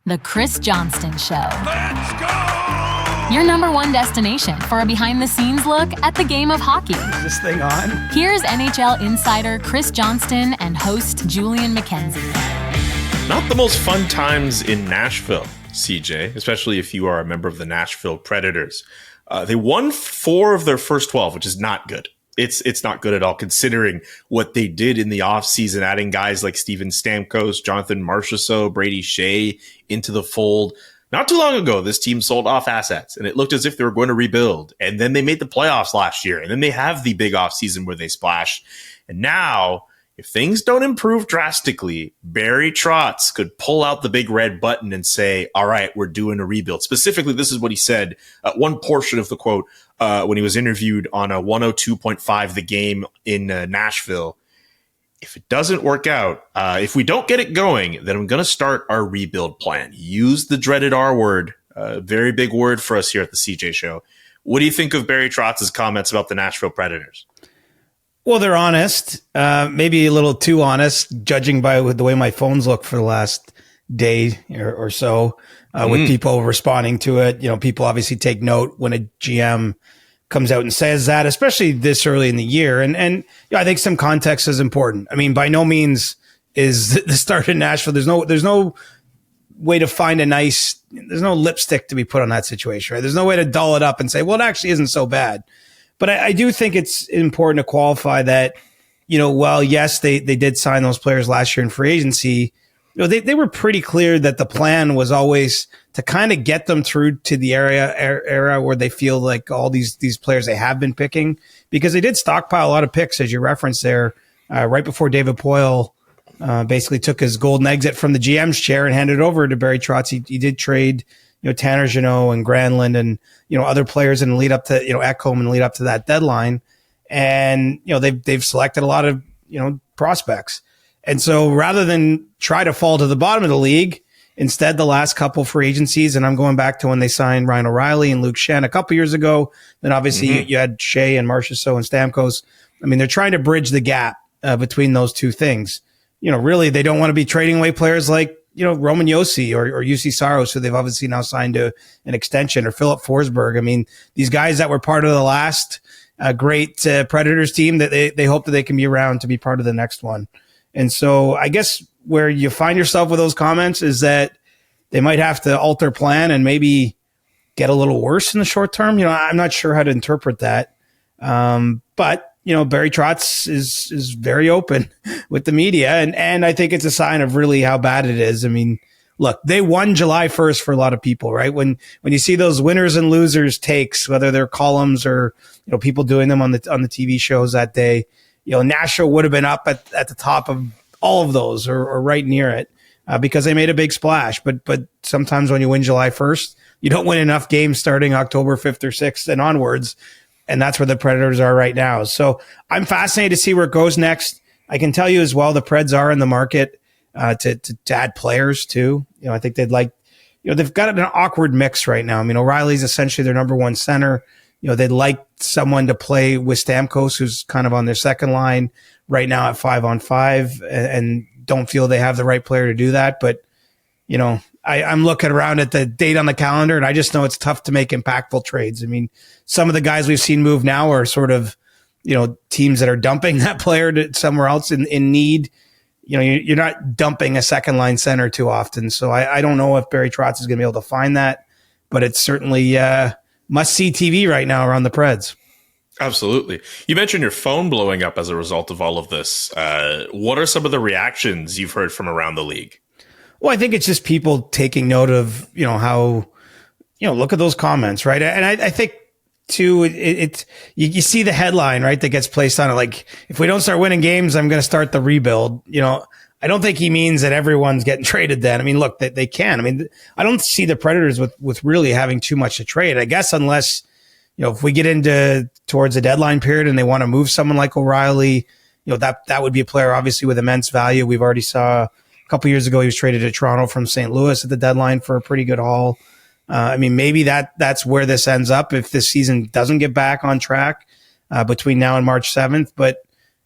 The Chris Johnston Show. Let's go! Your number one destination for a behind-the-scenes look at the game of hockey. Is this thing on? Here's NHL insider Chris Johnston and host Julian McKenzie. Not the most fun times in Nashville, CJ, especially if you are a member of the Nashville Predators. They won 4 of their first 12, which is not good. It's not good at all, considering what they did in the offseason, adding guys like Steven Stamkos, Jonathan Marchessault, Brady Shea into the fold. Not too long ago, this team sold off assets, and it looked as if they were going to rebuild. And then they made the playoffs last year, and then they have the big offseason where they splash. And now, if things don't improve drastically, Barry Trotz could pull out the big red button and say, all right, we're doing a rebuild. Specifically, this is what he said, one portion of the quote, when he was interviewed on a 102.5 The Game in Nashville. If it doesn't work out, if we don't get it going, then I'm going to start our rebuild plan. Use the dreaded R word, very big word for us here at the CJ Show. What do you think of Barry Trotz's comments about the Nashville Predators? Well, they're honest, maybe a little too honest, judging by the way my phones look for the last day or so, with people responding to it. You know, people obviously take note when a GM comes out and says that, especially this early in the year. And I think some context is important. I mean, by no means is the start in Nashville. There's no way to find there's no lipstick to be put on that situation, right? There's no way to doll it up and say, well, it actually isn't so bad. But I do think it's important to qualify that, you know, while yes, they did sign those players last year in free agency, you know, they were pretty clear that the plan was always to kind of get them through to the era where they feel like all these players they have been picking, because they did stockpile a lot of picks, as you referenced there, right before David Poile basically took his golden exit from the GM's chair and handed it over to Barry Trotz. He did trade, you know, Tanner Jeannot and Granlund and, you know, other players and lead up to, you know, Ekholm and lead up to that deadline. And, you know, they've selected a lot of, you know, prospects. And so rather than try to fall to the bottom of the league, instead, the last couple free agencies, and I'm going back to when they signed Ryan O'Reilly and Luke Schenn a couple years ago, then obviously you had Shea and Marchessault and Stamkos. I mean, they're trying to bridge the gap between those two things. You know, really, they don't want to be trading away players like, you know, Roman Josi or UC Saros, who they've obviously now signed to an extension, or Philip Forsberg. I mean, these guys that were part of the last great Predators team, that they hope that they can be around to be part of the next one. And so I guess where you find yourself with those comments is that they might have to alter plan and maybe get a little worse in the short term. You know, I'm not sure how to interpret that. But you know, Barry Trotz is very open with the media, and I think it's a sign of really how bad it is. I mean, look, they won July 1st for a lot of people, right? When you see those winners and losers takes, whether they're columns or, you know, people doing them on the TV shows that day, you know, Nashville would have been up at the top of all of those or right near it because they made a big splash. But sometimes when you win July 1st, you don't win enough games starting October 5th or 6th and onwards. And that's where the Predators are right now. So I'm fascinated to see where it goes next. I can tell you as well, the Preds are in the market to add players too. You know, I think they'd like, you know, they've got an awkward mix right now. I mean, O'Reilly's essentially their number one center. You know, they'd like someone to play with Stamkos, who's kind of on their second line right now at 5-on-5, and don't feel they have the right player to do that. But, you know, I'm looking around at the date on the calendar, and I just know it's tough to make impactful trades. I mean, some of the guys we've seen move now are sort of, you know, teams that are dumping that player to somewhere else in need. You know, you're not dumping a second line center too often. So I don't know if Barry Trotz is going to be able to find that, but it's certainly must-see TV right now around the Preds. Absolutely. You mentioned your phone blowing up as a result of all of this. What are some of the reactions you've heard from around the league? Well, I think it's just people taking note of, you know, how, you know, look at those comments, right? And I think too, you see the headline, right, that gets placed on it. Like, if we don't start winning games, I'm going to start the rebuild. You know, I don't think he means that everyone's getting traded then. I mean, look, they can. I mean, I don't see the Predators with really having too much to trade, I guess, unless, you know, if we get into towards the deadline period and they want to move someone like O'Reilly, you know, that would be a player obviously with immense value. We've already saw a couple years ago he was traded to Toronto from St. Louis at the deadline for a pretty good haul. I mean, maybe that's where this ends up if this season doesn't get back on track between now and March 7th. But,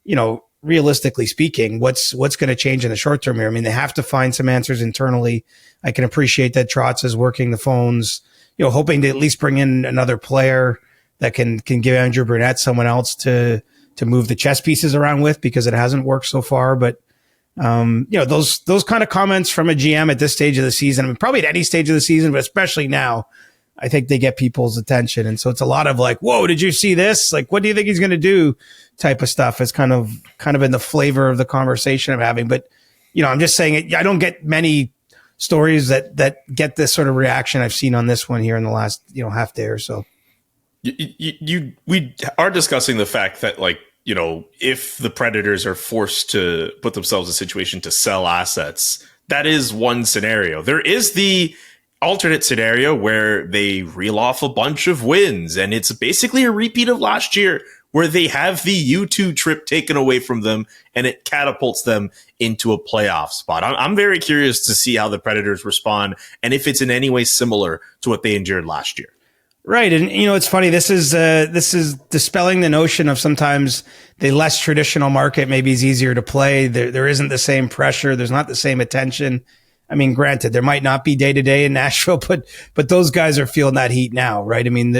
you know, realistically speaking, what's going to change in the short term here? I mean, they have to find some answers internally. I can appreciate that Trotz is working the phones, hoping to at least bring in another player that can give Andrew Brunette someone else to move the chess pieces around with, because it hasn't worked so far. But those kind of comments from a GM at this stage of the season, I mean, probably at any stage of the season, but especially now, I think they get people's attention. And so it's a lot of like, whoa, did you see this? Like, what do you think he's going to do? Type of stuff is kind of in the flavor of the conversation I'm having. But, I'm just saying it. I don't get many stories that get this sort of reaction I've seen on this one here in the last, half day or so. We are discussing the fact that, like, if the Predators are forced to put themselves in a situation to sell assets, that is one scenario. There is the alternate scenario where they reel off a bunch of wins, and it's basically a repeat of last year, where they have the U2 trip taken away from them and it catapults them into a playoff spot. I'm very curious to see how the Predators respond and if it's in any way similar to what they endured last year. Right. And, it's funny. This is dispelling the notion of sometimes the less traditional market maybe is easier to play. There isn't the same pressure. There's not the same attention. I mean, granted, there might not be day to day in Nashville, but those guys are feeling that heat now, right? I mean,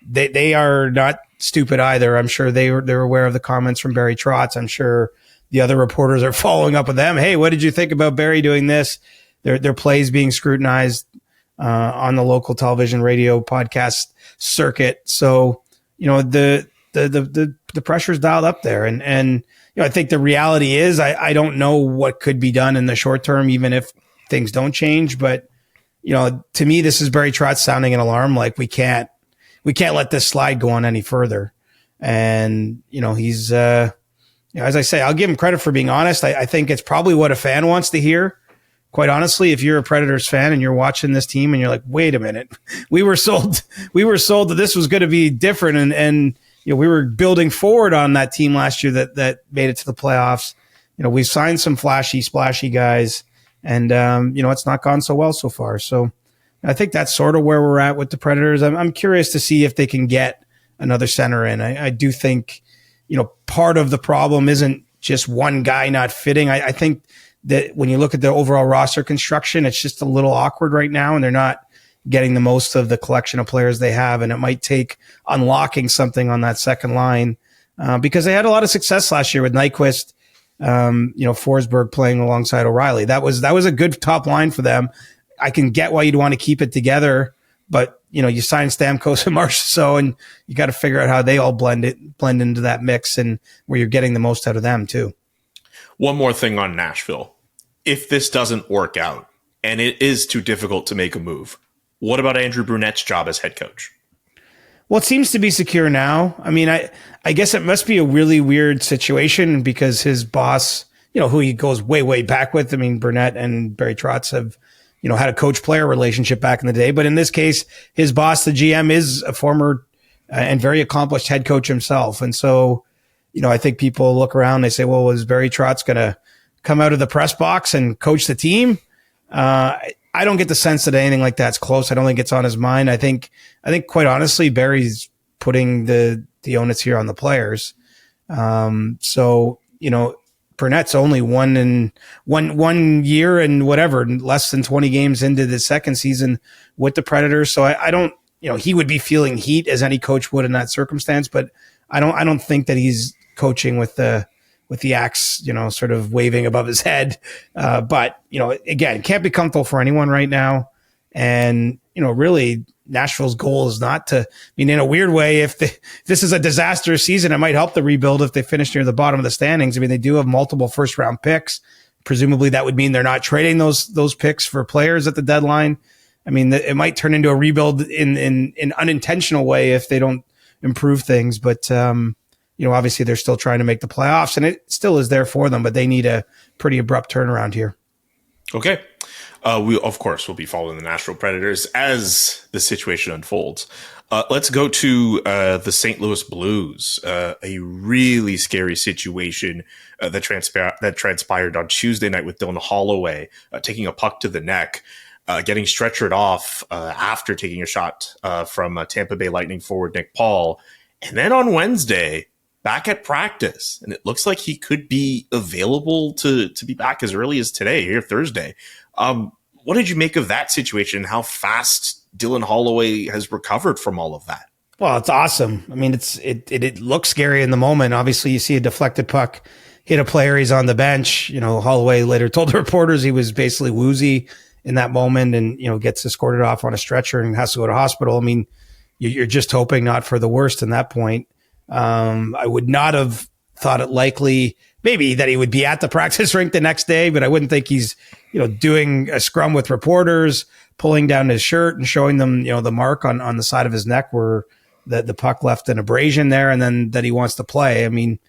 they are not stupid either. I'm sure they're aware of the comments from Barry Trotz. I'm sure the other reporters are following up with them. Hey, what did you think about Barry doing this? Their plays being scrutinized on the local television, radio, podcast circuit. So, the pressure's dialed up there. And I think the reality is I don't know what could be done in the short term, even if things don't change. But, to me, this is Barry Trotz sounding an alarm. Like we can't let this slide go on any further. And, he's, as I say, I'll give him credit for being honest. I think it's probably what a fan wants to hear. Quite honestly, if you're a Predators fan and you're watching this team and you're like, wait a minute, we were sold that this was going to be different. And we were building forward on that team last year that made it to the playoffs. We've signed some flashy, splashy guys, and, it's not gone so well so far. So I think that's sort of where we're at with the Predators. I'm curious to see if they can get another center in. I do think, part of the problem isn't just one guy not fitting. I think that when you look at the overall roster construction, it's just a little awkward right now, and they're not getting the most of the collection of players they have. And it might take unlocking something on that second line because they had a lot of success last year with Nyquist, Forsberg playing alongside O'Reilly. That was a good top line for them. I can get why you'd want to keep it together, but you sign Stamkos and Marchessault, and you got to figure out how they all blend into that mix and where you're getting the most out of them too. One more thing on Nashville. If this doesn't work out and it is too difficult to make a move, what about Andrew Brunette's job as head coach? Well, it seems to be secure now. I mean, I guess it must be a really weird situation because his boss, who he goes way, way back with. I mean, Brunette and Barry Trotz have, had a coach-player relationship back in the day. But in this case, his boss, the GM, is a former and very accomplished head coach himself. And so, I think people look around, they say, well, was Barry Trotz going to come out of the press box and coach the team? I don't get the sense that anything like that's close. I don't think it's on his mind. I think quite honestly, Barry's putting the onus here on the players. So, Brunette's only one year and whatever, less than 20 games into the second season with the Predators. So I don't, he would be feeling heat as any coach would in that circumstance, but I don't think that he's coaching with the axe, sort of waving above his head. But, again, can't be comfortable for anyone right now. And, really Nashville's goal is not to, in a weird way, if this is a disastrous season, it might help the rebuild if they finish near the bottom of the standings. I mean, they do have multiple first round picks. Presumably that would mean they're not trading those picks for players at the deadline. I mean, it might turn into a rebuild in an unintentional way if they don't improve things. But, obviously they're still trying to make the playoffs, and it still is there for them, but they need a pretty abrupt turnaround here. Okay. We, of course, will be following the Nashville Predators as the situation unfolds. Let's go to the St. Louis Blues, a really scary situation that transpired on Tuesday night with Dylan Holloway taking a puck to the neck, getting stretchered off after taking a shot from Tampa Bay Lightning forward Nick Paul. And then on Wednesday, back at practice, and it looks like he could be available to be back as early as today, here Thursday. What did you make of that situation? How fast Dylan Holloway has recovered from all of that? Well, it's awesome. I mean, it looks scary in the moment. Obviously, you see a deflected puck hit a player. He's on the bench. Holloway later told the reporters he was basically woozy in that moment, and gets escorted off on a stretcher and has to go to hospital. I mean, you're just hoping not for the worst in that point. I would not have thought it likely, maybe, that he would be at the practice rink the next day, but I wouldn't think he's, doing a scrum with reporters, pulling down his shirt and showing them, the mark on the side of his neck where the puck left an abrasion there, and then that he wants to play. I mean,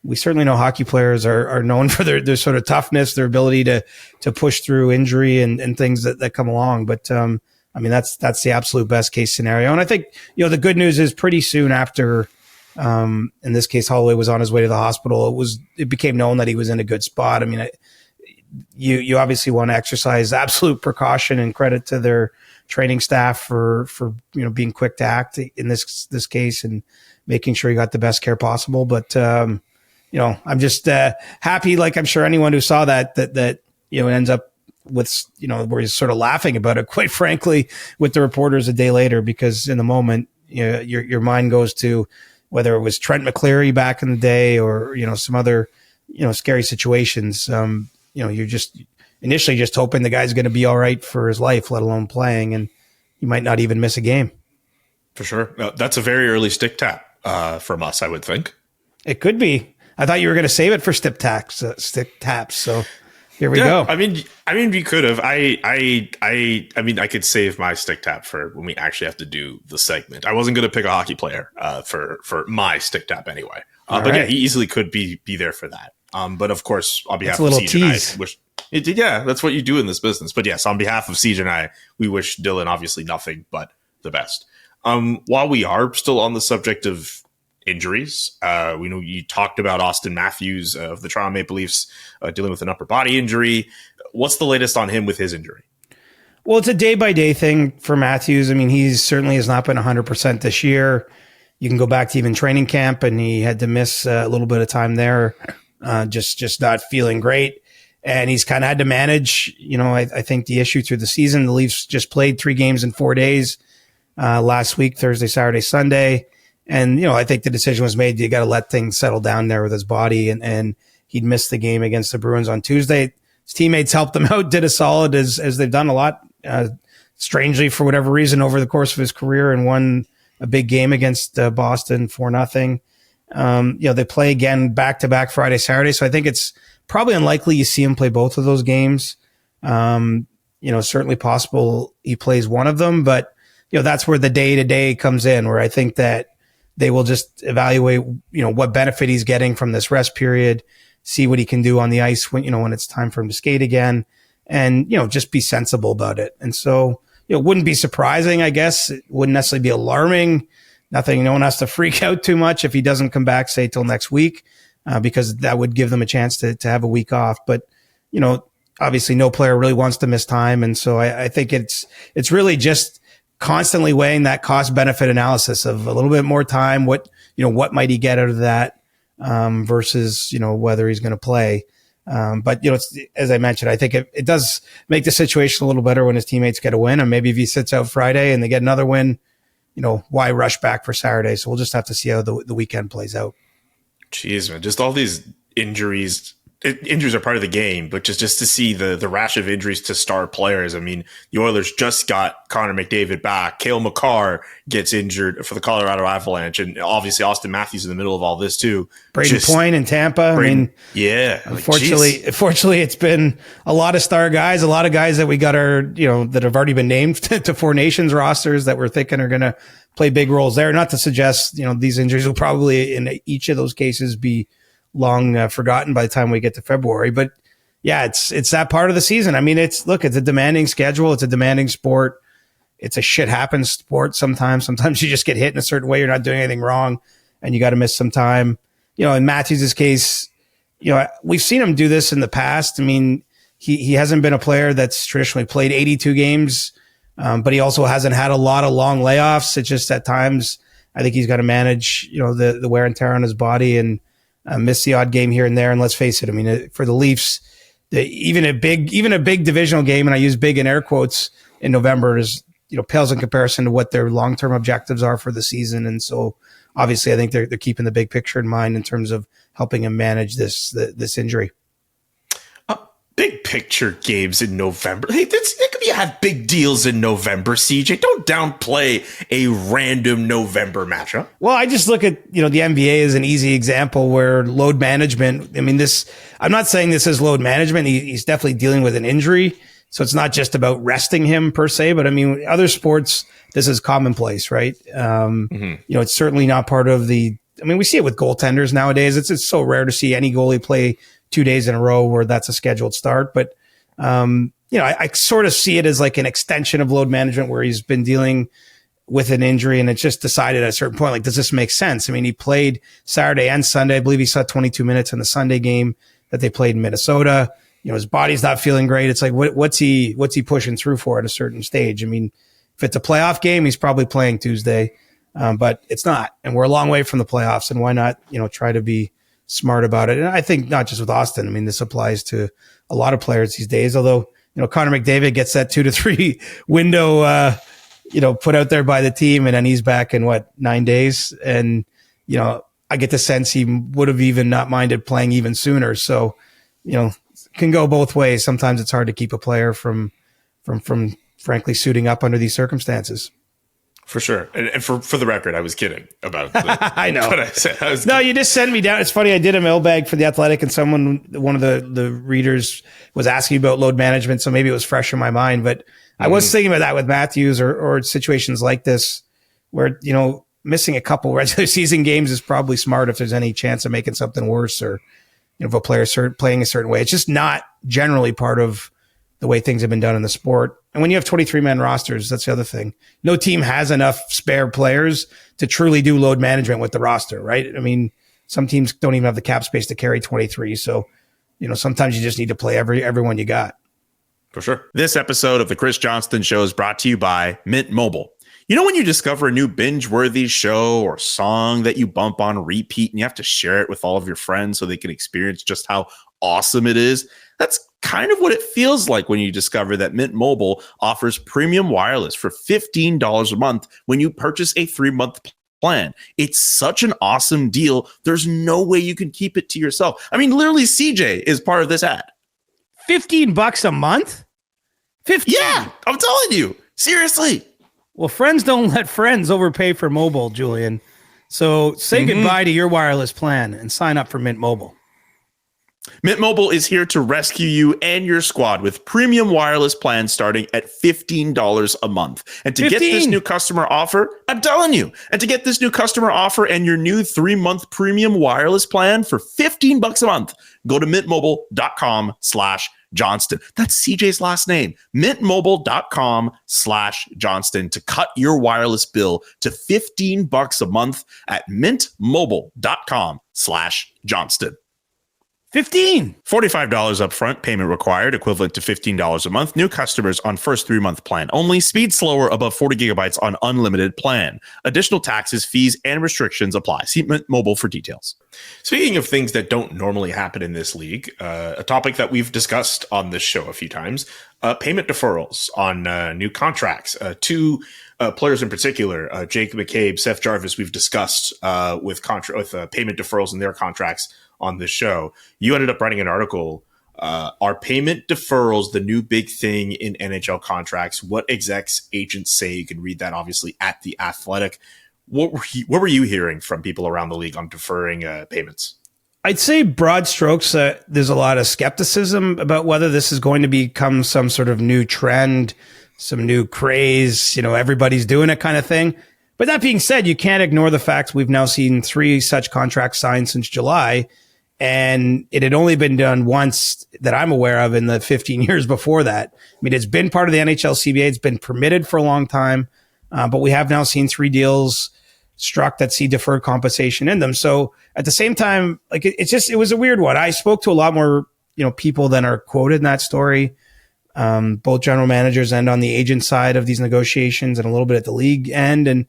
we certainly know hockey players are known for their sort of toughness, their ability to push through injury and things that come along. But, I mean, that's the absolute best case scenario. And I think, the good news is pretty soon after, in this case, Holloway was on his way to the hospital, it became known that he was in a good spot. I mean, you obviously want to exercise absolute precaution, and credit to their training staff for being quick to act in this case and making sure he got the best care possible. But, I'm just happy, like I'm sure anyone who saw that ends up with, where he's sort of laughing about it, quite frankly, with the reporters a day later, because in the moment, your mind goes to whether it was Trent McCleary back in the day or, some other, scary situations. You're just initially just hoping the guy's going to be all right for his life, let alone playing, and he might not even miss a game. For sure. That's a very early stick tap from us, I would think. It could be. I thought you were going to save it for stick taps. So here we go. I mean, we could have. I mean, I could save my stick tap for when we actually have to do the segment. I wasn't going to pick a hockey player for my stick tap anyway. But right. Yeah, he easily could be there for that. But of course, on behalf of Siege and I, that's what you do in this business. But yes, on behalf of Siege and I, we wish Dylan obviously nothing but the best. While we are still on the subject of injuries, we know you talked about Austin Matthews of the Toronto Maple Leafs dealing with an upper body injury. What's the latest on him with his injury? Well, it's a day-by-day thing for Matthews. I mean, he certainly has not been 100% this year. You can go back to even training camp, and he had to miss a little bit of time there, just not feeling great. And he's kind of had to manage, I think the issue through the season. The Leafs just played 3 games in 4 days last week, Thursday, Saturday, Sunday. And, I think the decision was made, you got to let things settle down there with his body. And he'd missed the game against the Bruins on Tuesday. His teammates helped him out, did a solid as they've done a lot, strangely, for whatever reason, over the course of his career, and won a big game against Boston 4-0. They play again back-to-back Friday, Saturday. So I think it's probably unlikely you see him play both of those games. Certainly possible he plays one of them, but, that's where the day-to-day comes in, where I think that they will just evaluate, what benefit he's getting from this rest period, see what he can do on the ice when it's time for him to skate again, and, just be sensible about it. And so, it wouldn't be surprising, I guess. It wouldn't necessarily be alarming. No one has to freak out too much if he doesn't come back, say, till next week, because that would give them a chance to have a week off. But, obviously no player really wants to miss time. And so I think it's really just constantly weighing that cost benefit analysis of a little bit more time. What might he get out of that, versus, whether he's going to play. But as I mentioned, I think it does make the situation a little better when his teammates get a win. And maybe if he sits out Friday and they get another win, why rush back for Saturday? So we'll just have to see how the weekend plays out. Jeez, man, just all these injuries. Injuries are part of the game, but just to see the rash of injuries to star players. I mean, the Oilers just got Connor McDavid back. Cale Makar gets injured for the Colorado Avalanche, and obviously Austin Matthews in the middle of all this too. Brayden Point in Tampa. Unfortunately, it's been a lot of star guys, a lot of guys that we got that have already been named to Four Nations rosters that we're thinking are going to play big roles there. Not to suggest, these injuries will probably in each of those cases be long forgotten by the time we get to February. But yeah, it's that part of the season. I mean, it's a demanding schedule. It's a demanding sport. It's a shit happens sport sometimes. Sometimes you just get hit in a certain way. You're not doing anything wrong and you got to miss some time. In Matthews' case, we've seen him do this in the past. I mean, he hasn't been a player that's traditionally played 82 games, but he also hasn't had a lot of long layoffs. It's just at times I think he's got to manage, the wear and tear on his body and miss the odd game here and there. And let's face it, I mean, for the Leafs, even a big divisional game, and I use big in air quotes, in November is, pales in comparison to what their long-term objectives are for the season. And so obviously I think they're keeping the big picture in mind in terms of helping him manage this injury. Big picture games in November. Hey, you have big deals in November, CJ. Don't downplay a random November matchup. Well, I just look at, the NBA as an easy example where load management, I mean, I'm not saying this is load management. He's definitely dealing with an injury. So it's not just about resting him per se, but I mean, other sports, this is commonplace, right? It's certainly not part of we see it with goaltenders nowadays. It's so rare to see any goalie play 2 days in a row where that's a scheduled start. But, I sort of see it as like an extension of load management where he's been dealing with an injury and it's just decided at a certain point, like, does this make sense? I mean, he played Saturday and Sunday. I believe he saw 22 minutes in the Sunday game that they played in Minnesota. His body's not feeling great. It's like, what's he pushing through for at a certain stage? I mean, if it's a playoff game, he's probably playing Tuesday, but it's not. And we're a long way from the playoffs. And why not, try to be smart about it? And I think not just with Austin. I mean, this applies to a lot of players these days, although, Connor McDavid gets that 2 to 3 window, put out there by the team. And then he's back in 9 days. And, I get the sense he would have even not minded playing even sooner. So, can go both ways. Sometimes it's hard to keep a player from frankly suiting up under these circumstances. For sure. And for the record, I was kidding about that. I know. What I said. You just sent me down. It's funny. I did a mailbag for The Athletic and one of the readers was asking about load management. So maybe it was fresh in my mind, but I was thinking about that with Matthews or situations like this where, missing a couple regular season games is probably smart if there's any chance of making something worse or, if a player's playing a certain way. It's just not generally part of the way things have been done in the sport. And when you have 23-man rosters, that's the other thing. No team has enough spare players to truly do load management with the roster, right? I mean, some teams don't even have the cap space to carry 23. So, sometimes you just need to play everyone you got. For sure. This episode of the Chris Johnston Show is brought to you by Mint Mobile. When you discover a new binge-worthy show or song that you bump on repeat and you have to share it with all of your friends so they can experience just how awesome it is? That's kind of what it feels like when you discover that Mint Mobile offers premium wireless for $15 a month when you purchase a 3-month plan. It's such an awesome deal. There's no way you can keep it to yourself. I mean, literally, CJ is part of this ad. $15 a month? 15? Yeah, I'm telling you. Seriously. Well, friends don't let friends overpay for mobile, Julian. So say goodbye to your wireless plan and sign up for Mint Mobile. Mint Mobile is here to rescue you and your squad with premium wireless plans starting at $15 a month. And to get this new customer offer, I'm telling you, and to get this new customer offer and your new 3-month premium wireless plan for $15 a month, go to mintmobile.com/Johnston. That's CJ's last name. Mintmobile.com/Johnston to cut your wireless bill to $15 a month at mintmobile.com/Johnston. 15. $45 up front, payment required, equivalent to $15 a month. New customers on first 3-month plan only. Speed slower above 40 gigabytes on unlimited plan. Additional taxes, fees, and restrictions apply. See Mint Mobile for details. Speaking of things that don't normally happen in this league, a topic that we've discussed on this show a few times, payment deferrals on new contracts. Two players in particular, Jake McCabe, Seth Jarvis, we've discussed with payment deferrals in their contracts on this show. You ended up writing an article. Are payment deferrals the new big thing in NHL contracts? What execs, agents say? You can read that obviously at The Athletic. What were you hearing from people around the league on deferring payments? I'd say broad strokes, there's a lot of skepticism about whether this is going to become some sort of new trend, some new craze, everybody's doing it kind of thing. But that being said, you can't ignore the fact we've now seen 3 such contracts signed since July. And it had only been done once that I'm aware of in the 15 years before that. I mean, it's been part of the NHL CBA. It's been permitted for a long time. But we have now seen 3 deals struck that see deferred compensation in them. So at the same time, like it was a weird one. I spoke to a lot more, people than are quoted in that story, both general managers and on the agent side of these negotiations and a little bit at the league end. And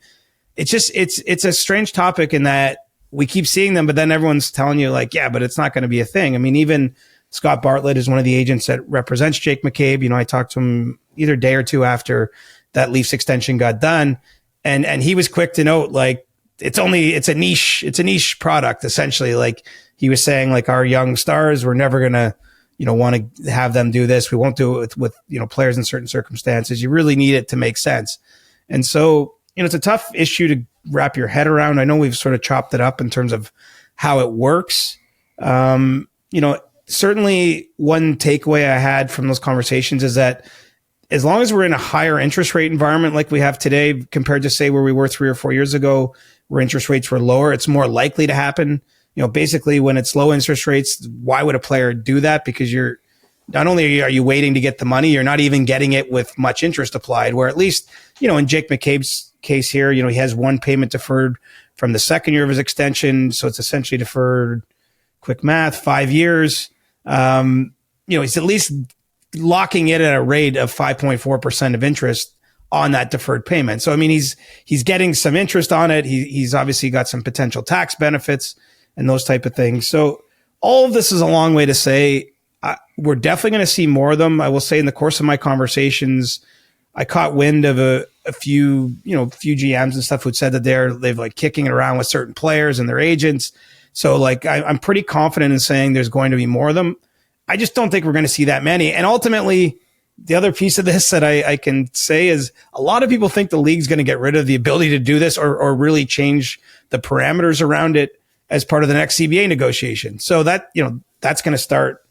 it's a strange topic in that we keep seeing them, but then everyone's telling you like, yeah, but it's not going to be a thing. I mean, even Scott Bartlett is one of the agents that represents Jake McCabe. You know, I talked to him either a day or two after that Leafs extension got done. And he was quick to note, like, it's a niche product, essentially. Like he was saying, like, our young stars, we're never going to, you know, want to have them do this. We won't do it with, you know, players in certain circumstances. You really need it to make sense. And so, you know, it's a tough issue to wrap your head around. I know we've sort of chopped it up in terms of how it works. You know, certainly one takeaway I had from those conversations is that as long as we're in a higher interest rate environment like we have today, compared to say where we were 3 or 4 years ago, where interest rates were lower, it's more likely to happen. You know, basically when it's low interest rates, why would a player do that? Because you're not only are you waiting to get the money, you're not even getting it with much interest applied, where at least, you know, in Jake McCabe's case here, you know, he has one payment deferred from the second year of his extension. So it's essentially deferred, quick math, 5 years. You know, he's at least locking it at a rate of 5.4% of interest on that deferred payment. So, I mean, he's getting some interest on it. He's obviously got some potential tax benefits and those type of things. So all of this is a long way to say we're definitely going to see more of them. I will say in the course of my conversations, I caught wind of a few GMs and stuff who said that they've like kicking it around with certain players and their agents. So like I'm pretty confident in saying there's going to be more of them. I just don't think we're going to see that many. And ultimately, the other piece of this that I can say is a lot of people think the league's going to get rid of the ability to do this or really change the parameters around it as part of the next CBA negotiation. So that, you know, that's going to start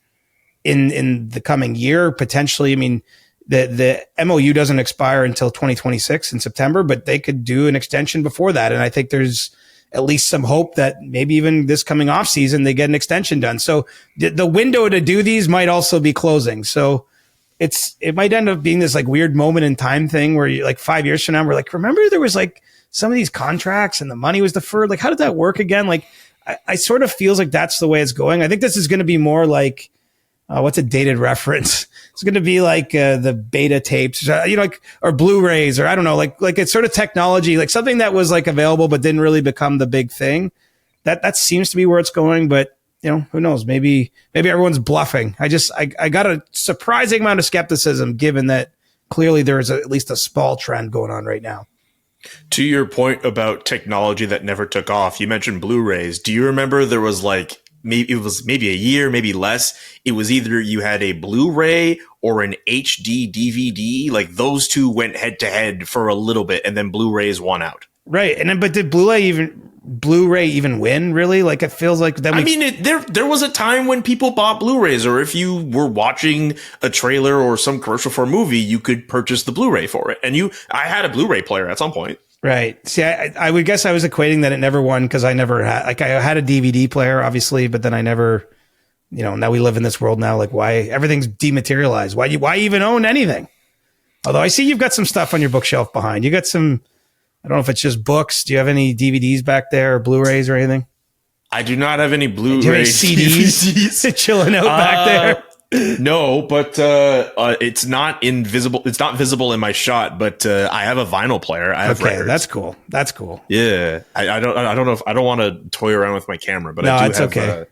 in the coming year, potentially. I mean, the MOU doesn't expire until 2026 in September, but they could do an extension before that. And I think there's at least some hope that maybe even this coming off season, they get an extension done. So the window to do these might also be closing. So it might end up being this like weird moment in time thing where you like 5 years from now, we're like, remember there was like some of these contracts and the money was deferred. Like, how did that work again? Like, I sort of feels like that's the way it's going. I think this is going to be more like, what's a dated reference? It's going to be like the beta tapes, you know, like, or Blu-rays, or I don't know, like it's sort of technology, like something that was like available but didn't really become the big thing. That seems to be where it's going, but you know, who knows? Maybe everyone's bluffing. I got a surprising amount of skepticism given that clearly there is at least a small trend going on right now. To your point about technology that never took off, you mentioned Blu-rays. Do you remember there was like, maybe a year, maybe less. It was either you had a Blu-ray or an HD DVD. Like those two went head to head for a little bit, and then Blu-rays won out. Right, and then but did Blu-ray even win? Really? Like it feels like that. I mean, there was a time when people bought Blu-rays, or if you were watching a trailer or some commercial for a movie, you could purchase the Blu-ray for it. And I had a Blu-ray player at some point. Right. See, I would guess I was equating that it never won because I never had, like, I had a DVD player, obviously, but then I never, you know, now we live in this world now, like, why everything's dematerialized. Why even own anything? Although I see you've got some stuff on your bookshelf behind. You got some, I don't know if it's just books. Do you have any DVDs back there or Blu-rays or anything? I do not have any Blu-ray CDs chilling out back there. No, but it's not invisible. It's not visible in my shot, but I have a vinyl player. I have records. That's cool. That's cool. Yeah, I don't know if I don't want to toy around with my camera, but no, I do it's have. Okay.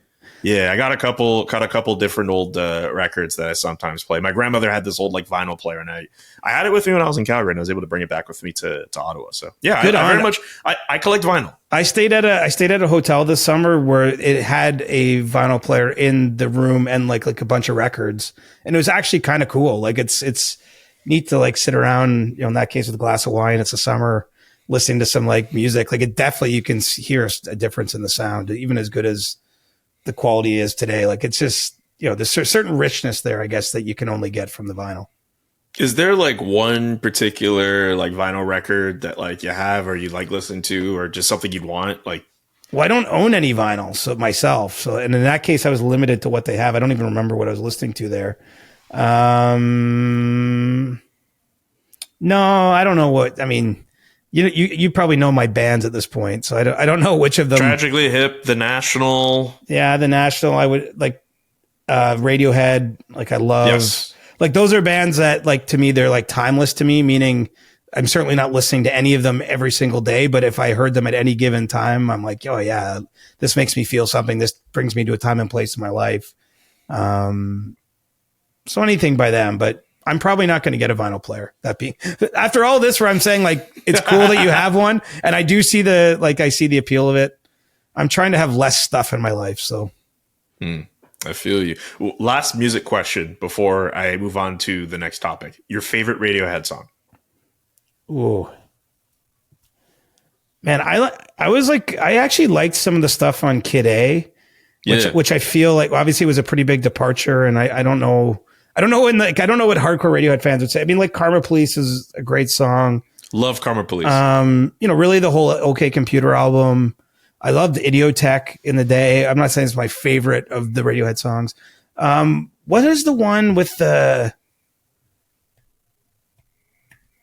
Yeah, I got a couple different old records that I sometimes play. My grandmother had this old like vinyl player, and I had it with me when I was in Calgary, and I was able to bring it back with me to Ottawa. So yeah, I very much I collect vinyl. I stayed at a hotel this summer where it had a vinyl player in the room and like a bunch of records, and it was actually kind of cool. Like it's neat to like sit around, you know, in that case with a glass of wine. It's the summer, listening to some like music. Like it definitely, you can hear a difference in the sound, even as good as the quality is today. Like it's just, you know, there's a certain richness there, I guess, that you can only get from the vinyl. Is there like one particular like vinyl record that like you have or you like listen to, or just something you'd want? Like, well, I don't own any vinyl myself. So, and in that case, I was limited to what they have. I don't even remember what I was listening to there. No, I don't know what, I mean, you probably know my bands at this point, so I don't know which of them. Tragically Hip, The National. Yeah, The National. I would like Radiohead. Like I love. Yes. Like those are bands that like to me they're like timeless to me. Meaning I'm certainly not listening to any of them every single day, but if I heard them at any given time, I'm like, oh yeah, this makes me feel something. This brings me to a time and place in my life. So anything by them, but I'm probably not going to get a vinyl player. After all this, where I'm saying like, it's cool that you have one. And I do see I see the appeal of it. I'm trying to have less stuff in my life. So I feel you. Last music question before I move on to the next topic. Your favorite Radiohead song? Ooh, man, I actually liked some of the stuff on Kid A, which I feel like obviously was a pretty big departure, and I don't know what hardcore Radiohead fans would say. I mean, like Karma Police is a great song. Love Karma Police. Really the whole OK Computer album. I loved Idiotech in the day. I'm not saying it's my favorite of the Radiohead songs. What is the one with the?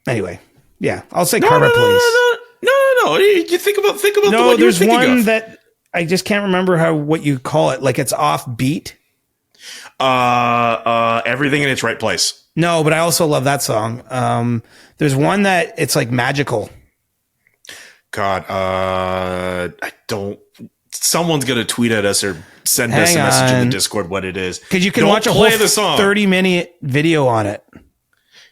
Anyway. Yeah, I'll say Karma Police. No. You think about the one you're there's thinking one of. that I just can't remember what you call it. Like it's off beat. Everything in its right place. No, but I also love that song. There's one that it's like magical. God, I don't. Someone's gonna tweet at us or send us a message in the Discord what it is. Because you can watch a whole 30-minute video on it.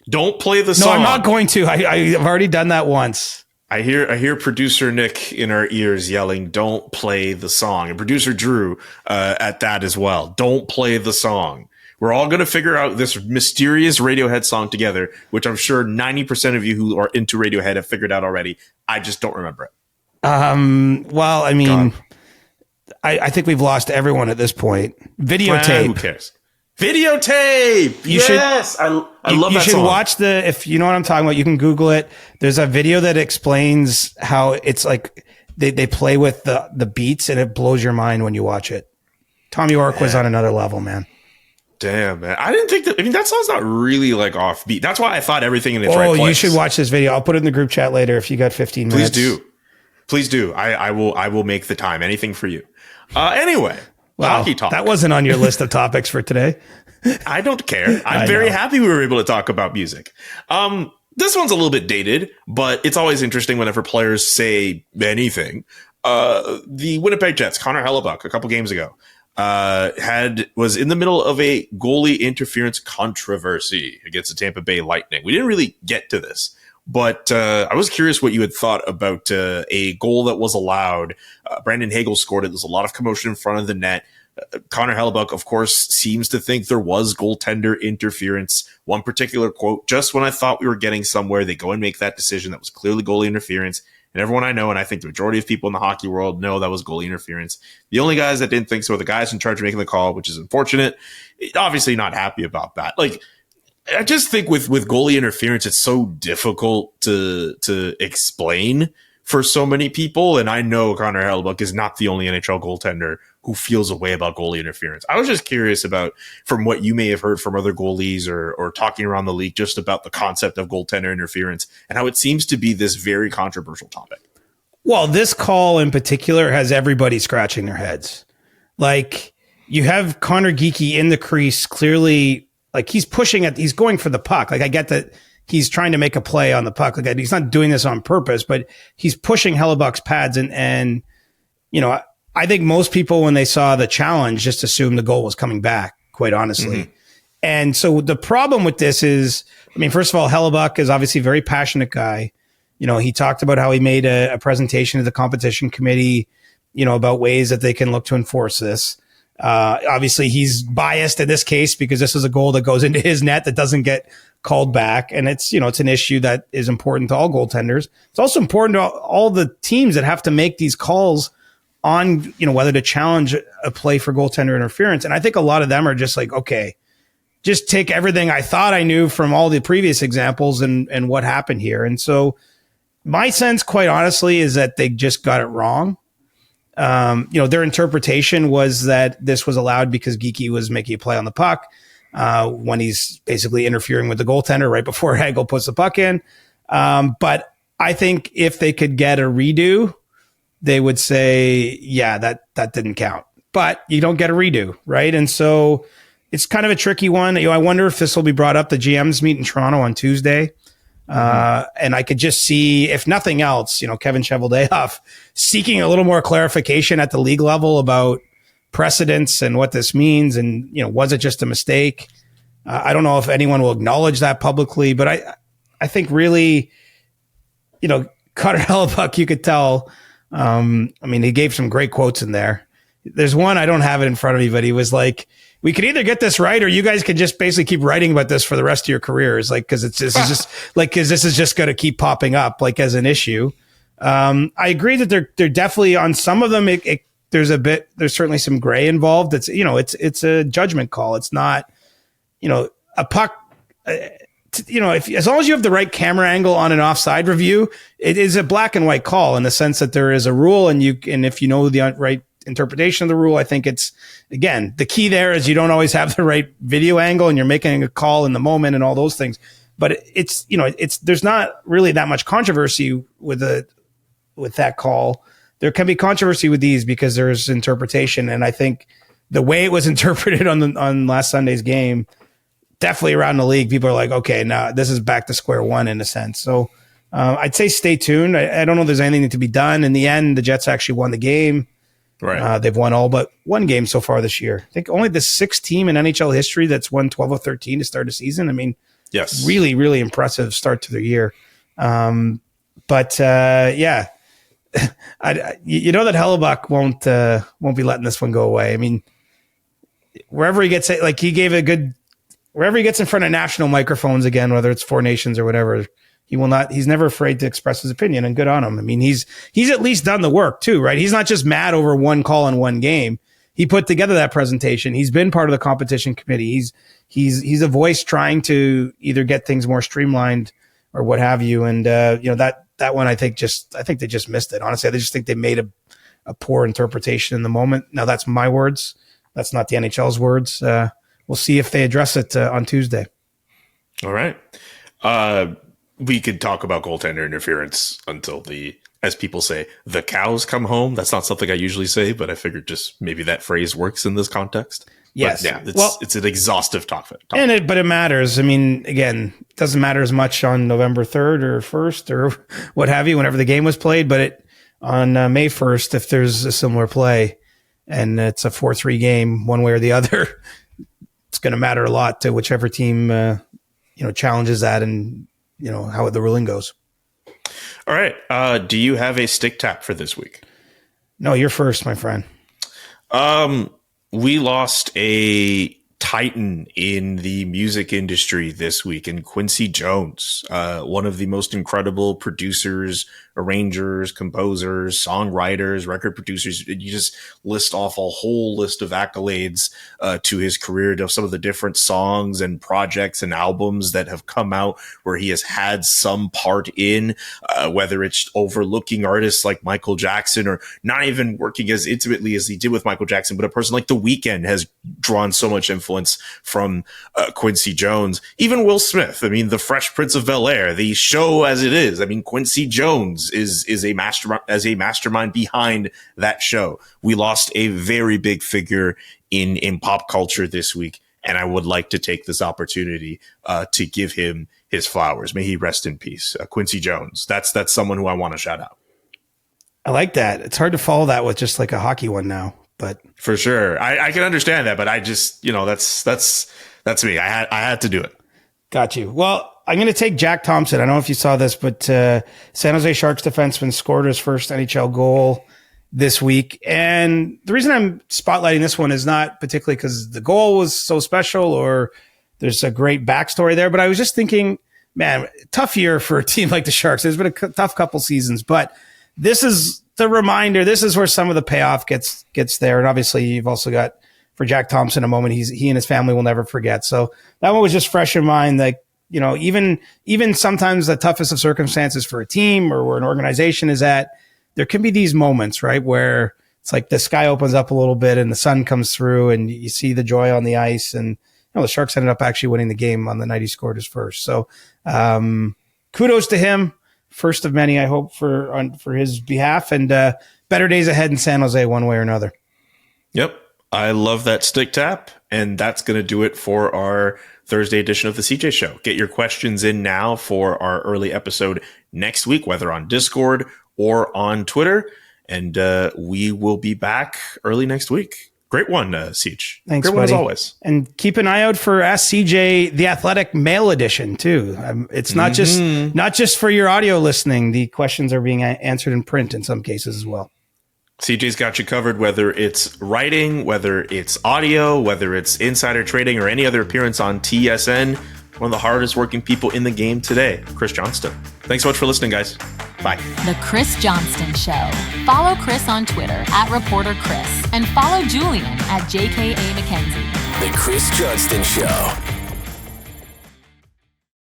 Don't play the song. No, I'm not going to. I've already done that once. I hear producer Nick in our ears yelling, "Don't play the song," and producer Drew at that as well. Don't play the song. We're all going to figure out this mysterious Radiohead song together, which I'm sure 90% of you who are into Radiohead have figured out already. I just don't remember it. Well, I mean, I think we've lost everyone at this point. Videotape. Who cares? Videotape. I love that song. You should watch if you know what I'm talking about, you can Google it. There's a video that explains how it's like they play with the beats and it blows your mind when you watch it. Tom York was on another level, man. Damn, man. I didn't think that. I mean, that song's not really like offbeat. That's why I thought everything in its right place. Oh, you should watch this video. I'll put it in the group chat later if you got 15 minutes. Please do. I will make the time. Anything for you. Anyway. Wow, hockey talk. That wasn't on your list of topics for today. I don't care. I'm very happy we were able to talk about music. This one's a little bit dated, but it's always interesting whenever players say anything. The Winnipeg Jets, Connor Hellebuck, a couple games ago, was in the middle of a goalie interference controversy against the Tampa Bay Lightning. We didn't really get to this, but I was curious what you had thought about a goal that was allowed. Brandon Hagel scored it. There's a lot of commotion in front of the net. Connor Hellebuck, of course, seems to think there was goaltender interference. One particular quote, "Just when I thought we were getting somewhere, they go and make that decision that was clearly goalie interference." And everyone I know, and I think the majority of people in the hockey world know that was goalie interference. The only guys that didn't think so were the guys in charge of making the call, which is unfortunate. Obviously not happy about that. Like, I just think with goalie interference, it's so difficult to explain for so many people. And I know Connor Hellebuck is not the only NHL goaltender who feels a way about goalie interference. I was just curious about, from what you may have heard from other goalies or talking around the league, just about the concept of goaltender interference and how it seems to be this very controversial topic. Well, this call in particular has everybody scratching their heads. Like, you have Connor Geekie in the crease, clearly, like he's he's going for the puck. Like, I get that he's trying to make a play on the puck. Like, he's not doing this on purpose, but he's pushing Hellebuck's pads and you know, I think most people, when they saw the challenge, just assumed the goal was coming back, quite honestly. Mm-hmm. And so the problem with this is, I mean, first of all, Hellebuck is obviously a very passionate guy. You know, he talked about how he made a presentation to the competition committee, you know, about ways that they can look to enforce this. Obviously, he's biased in this case because this is a goal that goes into his net that doesn't get called back. And it's, you know, it's an issue that is important to all goaltenders. It's also important to all the teams that have to make these calls on, you know, whether to challenge a play for goaltender interference. And I think a lot of them are just like, okay, just take everything I thought I knew from all the previous examples and what happened here. And so my sense, quite honestly, is that they just got it wrong. You know, their interpretation was that this was allowed because Geekie was making a play on the puck when he's basically interfering with the goaltender right before Hagel puts the puck in. But I think if they could get a redo, they would say, yeah, that didn't count. But you don't get a redo, right? And so it's kind of a tricky one. You know, I wonder if this will be brought up. The GMs meet in Toronto on Tuesday. And I could just see, if nothing else, Kevin Cheveldayoff seeking a little more clarification at the league level about precedents and what this means. And, was it just a mistake? I don't know if anyone will acknowledge that publicly, but I think really, Cutter Hellebuyck, you could tell. He gave some great quotes in there. There's one, I don't have it in front of me, but he was like, we could either get this right or you guys could just basically keep writing about this for the rest of your careers. Like, cause this is just going to keep popping up like as an issue. I agree that they're definitely on some of them. There's certainly some gray involved. It's a judgment call. It's not, a puck, as long as you have the right camera angle on an offside review, it is a black and white call in the sense that there is a rule and if you know the right interpretation of the rule, I think it's, again, the key there is you don't always have the right video angle and you're making a call in the moment and all those things. But there's not really that much controversy with that call. There can be controversy with these because there's interpretation. And I think the way it was interpreted on last Sunday's game, definitely around the league, people are like, okay, now this is back to square one in a sense. So I'd say stay tuned. I don't know if there's anything to be done. In the end, the Jets actually won the game. Right. They've won all but one game so far this year. I think only the sixth team in NHL history that's won 12 of 13 to start a season. I mean, yes, really, really impressive start to the year. Yeah, that Hellebuyck won't be letting this one go away. I mean, wherever he gets it, like wherever he gets in front of national microphones again, whether it's Four Nations or whatever, he's never afraid to express his opinion, and good on him. I mean, he's at least done the work too, right? He's not just mad over one call in one game. He put together that presentation. He's been part of the competition committee. He's a voice trying to either get things more streamlined or what have you. And, that one, I think they just missed it. Honestly, I just think they made a poor interpretation in the moment. Now that's my words. That's not the NHL's words. We'll see if they address it on Tuesday. All right. We could talk about goaltender interference until as people say, the cows come home. That's not something I usually say, but I figured just maybe that phrase works in this context. Yes. But yeah, it's an exhaustive topic. But it matters. I mean, again, it doesn't matter as much on November 3rd or 1st or what have you, whenever the game was played. But on May 1st, if there's a similar play and it's a 4-3 game, one way or the other, it's going to matter a lot to whichever team, challenges that and, how the ruling goes. All right. Do you have a stick tap for this week? No, you're first, my friend. We lost a titan in the music industry this week in Quincy Jones, one of the most incredible producers, arrangers, composers, songwriters, record producers. You just list off a whole list of accolades to his career, to some of the different songs and projects and albums that have come out where he has had some part in, whether it's overlooking artists like Michael Jackson or not even working as intimately as he did with Michael Jackson, but a person like The Weeknd has drawn so much influence from Quincy Jones. Even Will Smith. I mean, The Fresh Prince of Bel-Air, the show as it is. I mean, Quincy Jones is a mastermind behind that show. We lost a very big figure in pop culture this week, and I would like to take this opportunity to give him his flowers. May he rest in peace. Quincy Jones. That's someone who I want to shout out. I like that. It's hard to follow that with just like a hockey one now, but for sure, I can understand that, but I just, that's me. I had to do it. Got you. Well, I'm going to take Jack Thompson. I don't know if you saw this, but San Jose Sharks defenseman scored his first NHL goal this week. And the reason I'm spotlighting this one is not particularly because the goal was so special or there's a great backstory there, but I was just thinking, man, tough year for a team like the Sharks. There's been a tough couple seasons, but this is the reminder. This is where some of the payoff gets there. And obviously you've also got, for Jack Thompson, a moment he and his family will never forget. So that one was just fresh in mind. Like, even sometimes the toughest of circumstances for a team or where an organization is at, there can be these moments, right, where it's like the sky opens up a little bit and the sun comes through and you see the joy on the ice. And the Sharks ended up actually winning the game on the night he scored his first. So kudos to him. First of many, I hope, for his behalf, and better days ahead in San Jose one way or another. Yep. I love that stick tap. And that's going to do it for our Thursday edition of the CJ Show. Get your questions in now for our early episode next week, whether on Discord or on Twitter. And we will be back early next week. Great one, Siege. Thanks, Great buddy. one as always. And keep an eye out for Ask CJ, the Athletic Mail Edition too. It's not just for your audio listening. The questions are being answered in print in some cases as well. CJ's got you covered, whether it's writing, whether it's audio, whether it's insider trading, or any other appearance on TSN. One of the hardest working people in the game today, Chris Johnston. Thanks so much for listening, guys. Bye. The Chris Johnston Show. Follow Chris on Twitter @ReporterChris and follow Julian @JKA McKenzie. The Chris Johnston Show.